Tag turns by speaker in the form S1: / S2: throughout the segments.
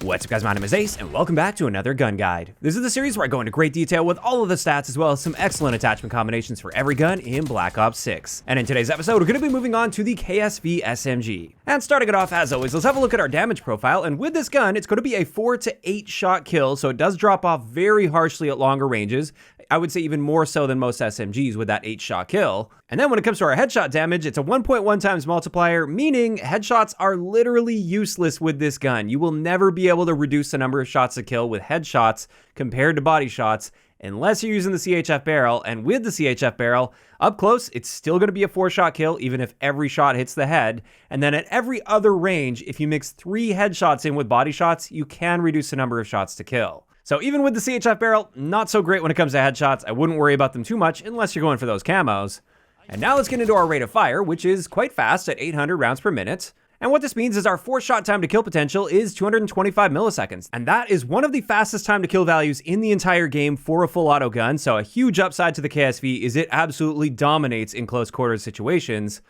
S1: What's up guys, my name is Ace, and welcome back to another gun guide. This is the series where I go into great detail with all of the stats as well as some excellent attachment combinations for every gun in Black Ops 6. And in today's episode, we're going to be moving on to the KSV SMG. And starting it off as always, let's have a look at our damage profile, and with this gun, it's going to be a 4 to 8 shot kill, so it does drop off very harshly at longer ranges. I would say even more so than most SMGs with that 8 shot kill. And then when it comes to our headshot damage, it's a 1.1 times multiplier, meaning headshots are literally useless with this gun. You will never be able to reduce the number of shots to kill with headshots compared to body shots unless you're using the CHF barrel. And with the CHF barrel, up close, it's still going to be a 4-shot kill even if every shot hits the head. And then at every other range, if you mix 3 headshots in with body shots, you can reduce the number of shots to kill. So even with the CHF barrel, not so great when it comes to headshots. I wouldn't worry about them too much unless you're going for those camos. And now let's get into our rate of fire, which is quite fast at 800 rounds per minute. And what this means is our 4-shot time to kill potential is 225 milliseconds. And that is one of the fastest time to kill values in the entire game for a full auto gun. So a huge upside to the KSV is it absolutely dominates in close quarters situations.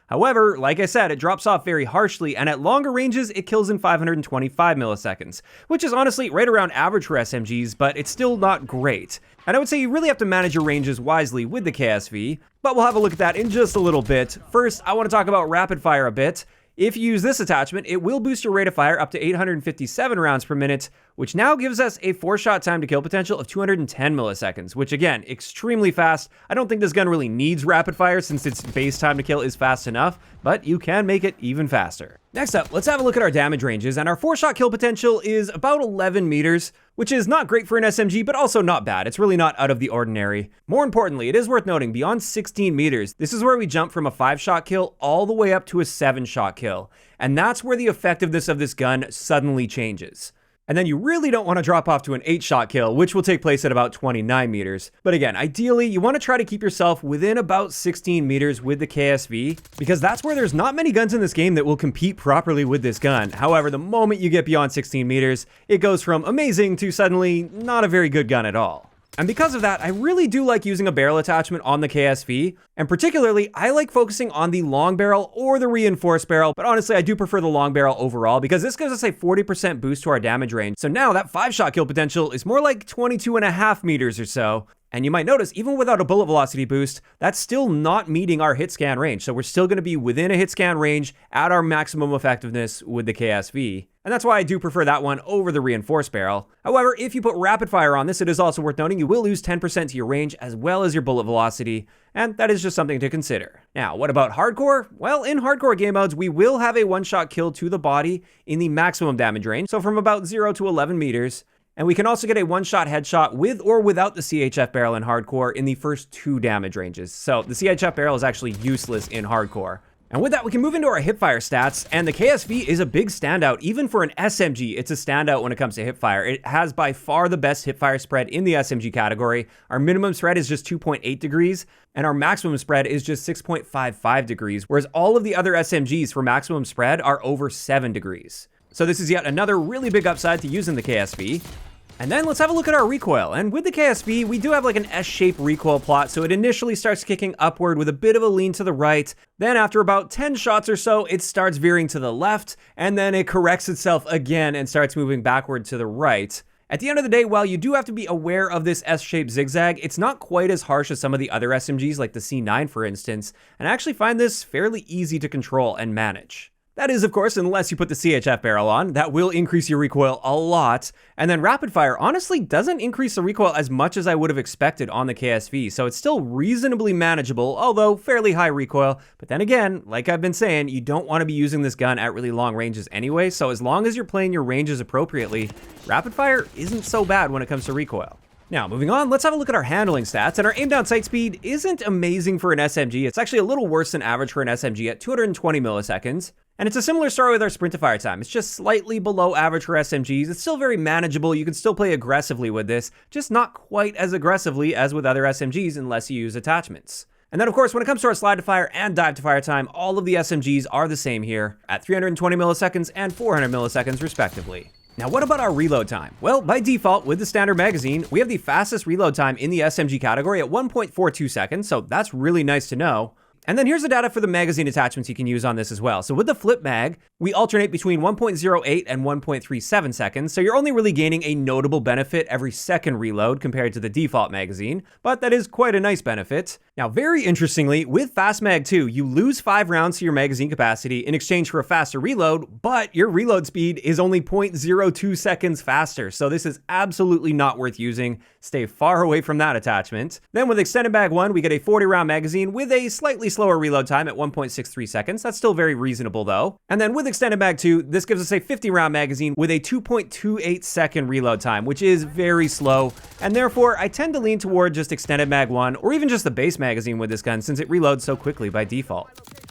S1: However, like I said, it drops off very harshly, and at longer ranges, it kills in 525 milliseconds, which is honestly right around average for SMGs, but it's still not great. And I would say you really have to manage your ranges wisely with the KSV, but we'll have a look at that in just a little bit. First, I want to talk about rapid fire a bit. If you use this attachment, it will boost your rate of fire up to 857 rounds per minute, which now gives us a 4-shot time to kill potential of 210 milliseconds, which again, extremely fast. I don't think this gun really needs rapid fire since its base time to kill is fast enough, but you can make it even faster. Next up, let's have a look at our damage ranges, and our 4-shot kill potential is about 11 meters, which is not great for an SMG, but also not bad. It's really not out of the ordinary. More importantly, it is worth noting, beyond 16 meters, this is where we jump from a 5-shot kill all the way up to a 7-shot kill. And that's where the effectiveness of this gun suddenly changes. And then you really don't want to drop off to an 8-shot kill, which will take place at about 29 meters. But again, ideally, you want to try to keep yourself within about 16 meters with the KSV, because that's where there's not many guns in this game that will compete properly with this gun. However, the moment you get beyond 16 meters, it goes from amazing to suddenly not a very good gun at all. And because of that, I really do like using a barrel attachment on the KSV, and particularly, I like focusing on the long barrel or the reinforced barrel, but honestly, I do prefer the long barrel overall because this gives us a 40% boost to our damage range. So now that 5-shot kill potential is more like 22.5 meters or so. And you might notice, even without a bullet velocity boost, that's still not meeting our hit scan range. So we're still going to be within a hit scan range at our maximum effectiveness with the KSV. And that's why I do prefer that one over the reinforced barrel. However, if you put rapid fire on this, it is also worth noting you will lose 10% to your range as well as your bullet velocity. And that is just something to consider. Now, what about hardcore? Well, in hardcore game modes, we will have a 1-shot kill to the body in the maximum damage range. So from about 0 to 11 meters. And we can also get a 1-shot headshot with or without the CHF barrel in hardcore in the first 2 damage ranges. So the CHF barrel is actually useless in hardcore. And with that, we can move into our Hipfire stats, and the KSV is a big standout. Even for an SMG, it's a standout when it comes to Hipfire. It has by far the best Hipfire spread in the SMG category. Our minimum spread is just 2.8 degrees, and our maximum spread is just 6.55 degrees, whereas all of the other SMGs for maximum spread are over 7 degrees. So this is yet another really big upside to using the KSV. And then let's have a look at our recoil. And with the KSV, we do have like an S-shaped recoil plot, so it initially starts kicking upward with a bit of a lean to the right. Then after about 10 shots or so, it starts veering to the left, and then it corrects itself again and starts moving backward to the right. At the end of the day, while you do have to be aware of this S-shaped zigzag, it's not quite as harsh as some of the other SMGs like the C9 for instance, and I actually find this fairly easy to control and manage. That is, of course, unless you put the CHF barrel on. That will increase your recoil a lot. And then rapid fire honestly doesn't increase the recoil as much as I would have expected on the KSV, so it's still reasonably manageable, although fairly high recoil. But then again, like I've been saying, you don't want to be using this gun at really long ranges anyway, so as long as you're playing your ranges appropriately, rapid fire isn't so bad when it comes to recoil. Now, moving on, let's have a look at our handling stats, and our aim down sight speed isn't amazing for an SMG. It's actually a little worse than average for an SMG at 220 milliseconds. And it's a similar story with our sprint to fire time. It's just slightly below average for SMGs. It's still very manageable. You can still play aggressively with this, just not quite as aggressively as with other SMGs unless you use attachments. And then of course, when it comes to our slide to fire and dive to fire time, all of the SMGs are the same here at 320 milliseconds and 400 milliseconds respectively. Now what about our reload time? Well, by default, with the standard magazine, we have the fastest reload time in the SMG category at 1.42 seconds, so that's really nice to know. And then here's the data for the magazine attachments you can use on this as well. So with the flip mag, we alternate between 1.08 and 1.37 seconds, so you're only really gaining a notable benefit every second reload compared to the default magazine, but that is quite a nice benefit. Now, very interestingly, with Fast Mag 2, you lose 5 rounds to your magazine capacity in exchange for a faster reload, but your reload speed is only 0.02 seconds faster, so this is absolutely not worth using. Stay far away from that attachment. Then with Extended Mag 1, we get a 40-round magazine with a slightly slower reload time at 1.63 seconds. That's still very reasonable though. And then with Extended Mag 2, this gives us a 50-round magazine with a 2.28 second reload time, which is very slow, and therefore I tend to lean toward just Extended Mag 1 or even just the base magazine with this gun since it reloads so quickly by default.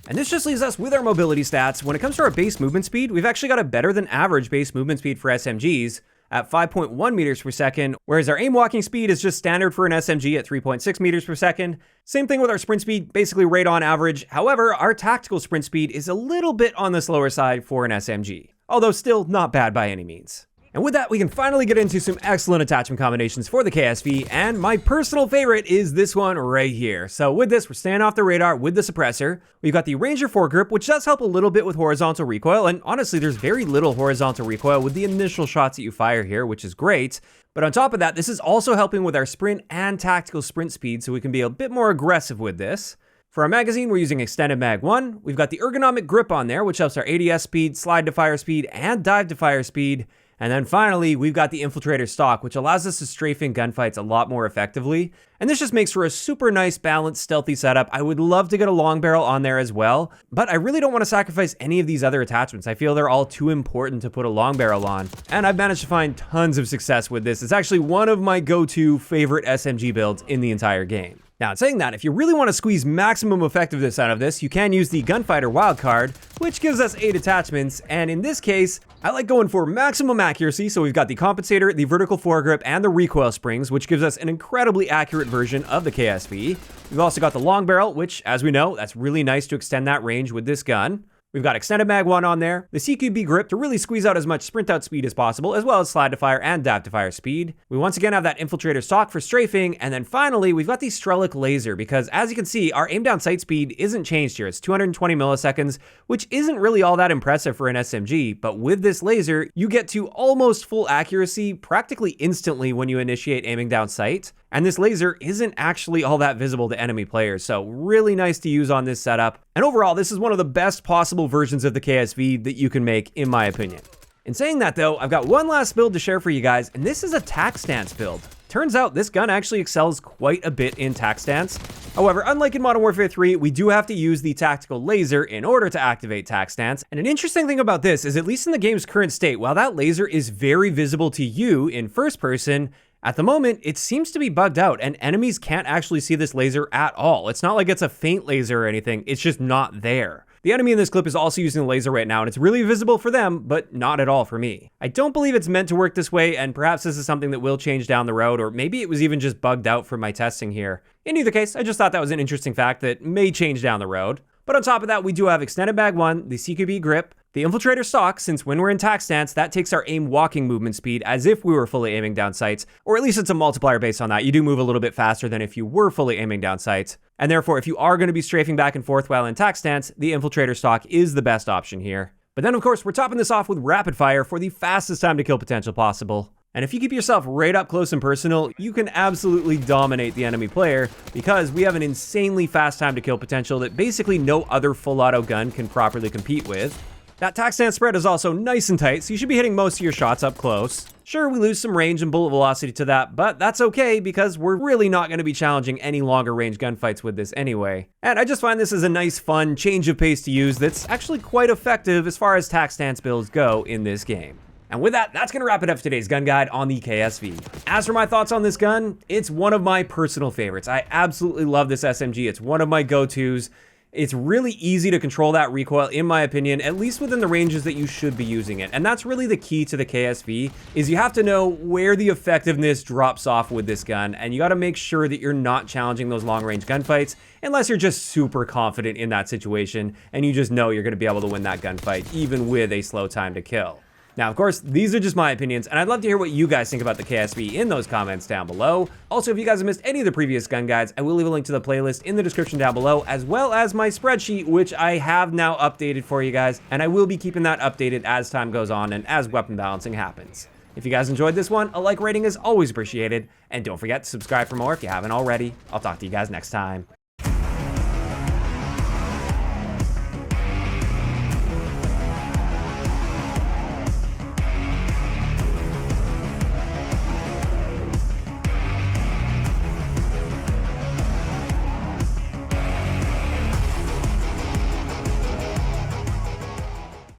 S1: And this just leaves us with our mobility stats. When it comes to our base movement speed, we've actually got a better than average base movement speed for SMGs at 5.1 meters per second, whereas our aim walking speed is just standard for an SMG at 3.6 meters per second. Same thing with our sprint speed, basically right on average. However, our tactical sprint speed is a little bit on the slower side for an SMG, although still not bad by any means. And with that, we can finally get into some excellent attachment combinations for the KSV, and my personal favorite is this one right here. So with this, we're staying off the radar with the suppressor. We've got the Ranger foregrip, which does help a little bit with horizontal recoil, and honestly, there's very little horizontal recoil with the initial shots that you fire here, which is great. But on top of that, this is also helping with our sprint and tactical sprint speed, so we can be a bit more aggressive with this. For our magazine, we're using Extended Mag 1. We've got the ergonomic grip on there, which helps our ADS speed, slide to fire speed, and dive to fire speed. And then finally, we've got the Infiltrator stock, which allows us to strafe in gunfights a lot more effectively. And this just makes for a super nice, balanced, stealthy setup. I would love to get a long barrel on there as well, but I really don't want to sacrifice any of these other attachments. I feel they're all too important to put a long barrel on. And I've managed to find tons of success with this. It's actually one of my go-to favorite SMG builds in the entire game. Now, in saying that, if you really want to squeeze maximum effectiveness out of this, you can use the Gunfighter wildcard, which gives us 8 attachments, and in this case, I like going for maximum accuracy, so we've got the compensator, the vertical foregrip, and the recoil springs, which gives us an incredibly accurate version of the KSV. We've also got the long barrel, which, as we know, that's really nice to extend that range with this gun. We've got Extended Mag 1 on there, the CQB grip to really squeeze out as much sprint out speed as possible, as well as slide to fire and dive to fire speed. We once again have that Infiltrator stock for strafing, and then finally, we've got the Strelic laser, because as you can see, our aim down sight speed isn't changed here. It's 220 milliseconds, which isn't really all that impressive for an SMG, but with this laser, you get to almost full accuracy practically instantly when you initiate aiming down sight. And this laser isn't actually all that visible to enemy players, so really nice to use on this setup. And overall, this is one of the best possible versions of the KSV that you can make, in my opinion. In saying that though, I've got one last build to share for you guys, and this is a Tac Stance build. Turns out this gun actually excels quite a bit in Tac Stance. However, unlike in Modern Warfare 3, we do have to use the tactical laser in order to activate Tac Stance. And an interesting thing about this is, at least in the game's current state, while that laser is very visible to you in first person, at the moment, it seems to be bugged out, and enemies can't actually see this laser at all. It's not like it's a faint laser or anything, it's just not there. The enemy in this clip is also using the laser right now, and it's really visible for them, but not at all for me. I don't believe it's meant to work this way, and perhaps this is something that will change down the road, or maybe it was even just bugged out from my testing here. In either case, I just thought that was an interesting fact that may change down the road. But on top of that, we do have Extended Mag 1, the CQB grip, the Infiltrator stock, since when we're in Tac Stance, that takes our aim walking movement speed as if we were fully aiming down sights, or at least it's a multiplier based on that. You do move a little bit faster than if you were fully aiming down sights. And therefore, if you are going to be strafing back and forth while in Tac Stance, the Infiltrator stock is the best option here. But then of course, we're topping this off with rapid fire for the fastest time to kill potential possible. And if you keep yourself right up close and personal, you can absolutely dominate the enemy player, because we have an insanely fast time to kill potential that basically no other full auto gun can properly compete with. That Tac Stance spread is also nice and tight, so you should be hitting most of your shots up close. Sure, we lose some range and bullet velocity to that, but that's okay because we're really not going to be challenging any longer range gunfights with this anyway. And I just find this is a nice, fun change of pace to use that's actually quite effective as far as Tac Stance builds go in this game. And with that, that's going to wrap it up for today's gun guide on the KSV. As for my thoughts on this gun, it's one of my personal favorites. I absolutely love this SMG. It's one of my go-tos. It's really easy to control that recoil, in my opinion, at least within the ranges that you should be using it. And that's really the key to the KSV, is you have to know where the effectiveness drops off with this gun, and you got to make sure that you're not challenging those long-range gunfights unless you're just super confident in that situation and you just know you're going to be able to win that gunfight even with a slow time to kill. Now, of course, these are just my opinions, and I'd love to hear what you guys think about the KSV in those comments down below. Also, if you guys have missed any of the previous gun guides, I will leave a link to the playlist in the description down below, as well as my spreadsheet, which I have now updated for you guys, and I will be keeping that updated as time goes on and as weapon balancing happens. If you guys enjoyed this one, a like rating is always appreciated, and don't forget to subscribe for more if you haven't already. I'll talk to you guys next time.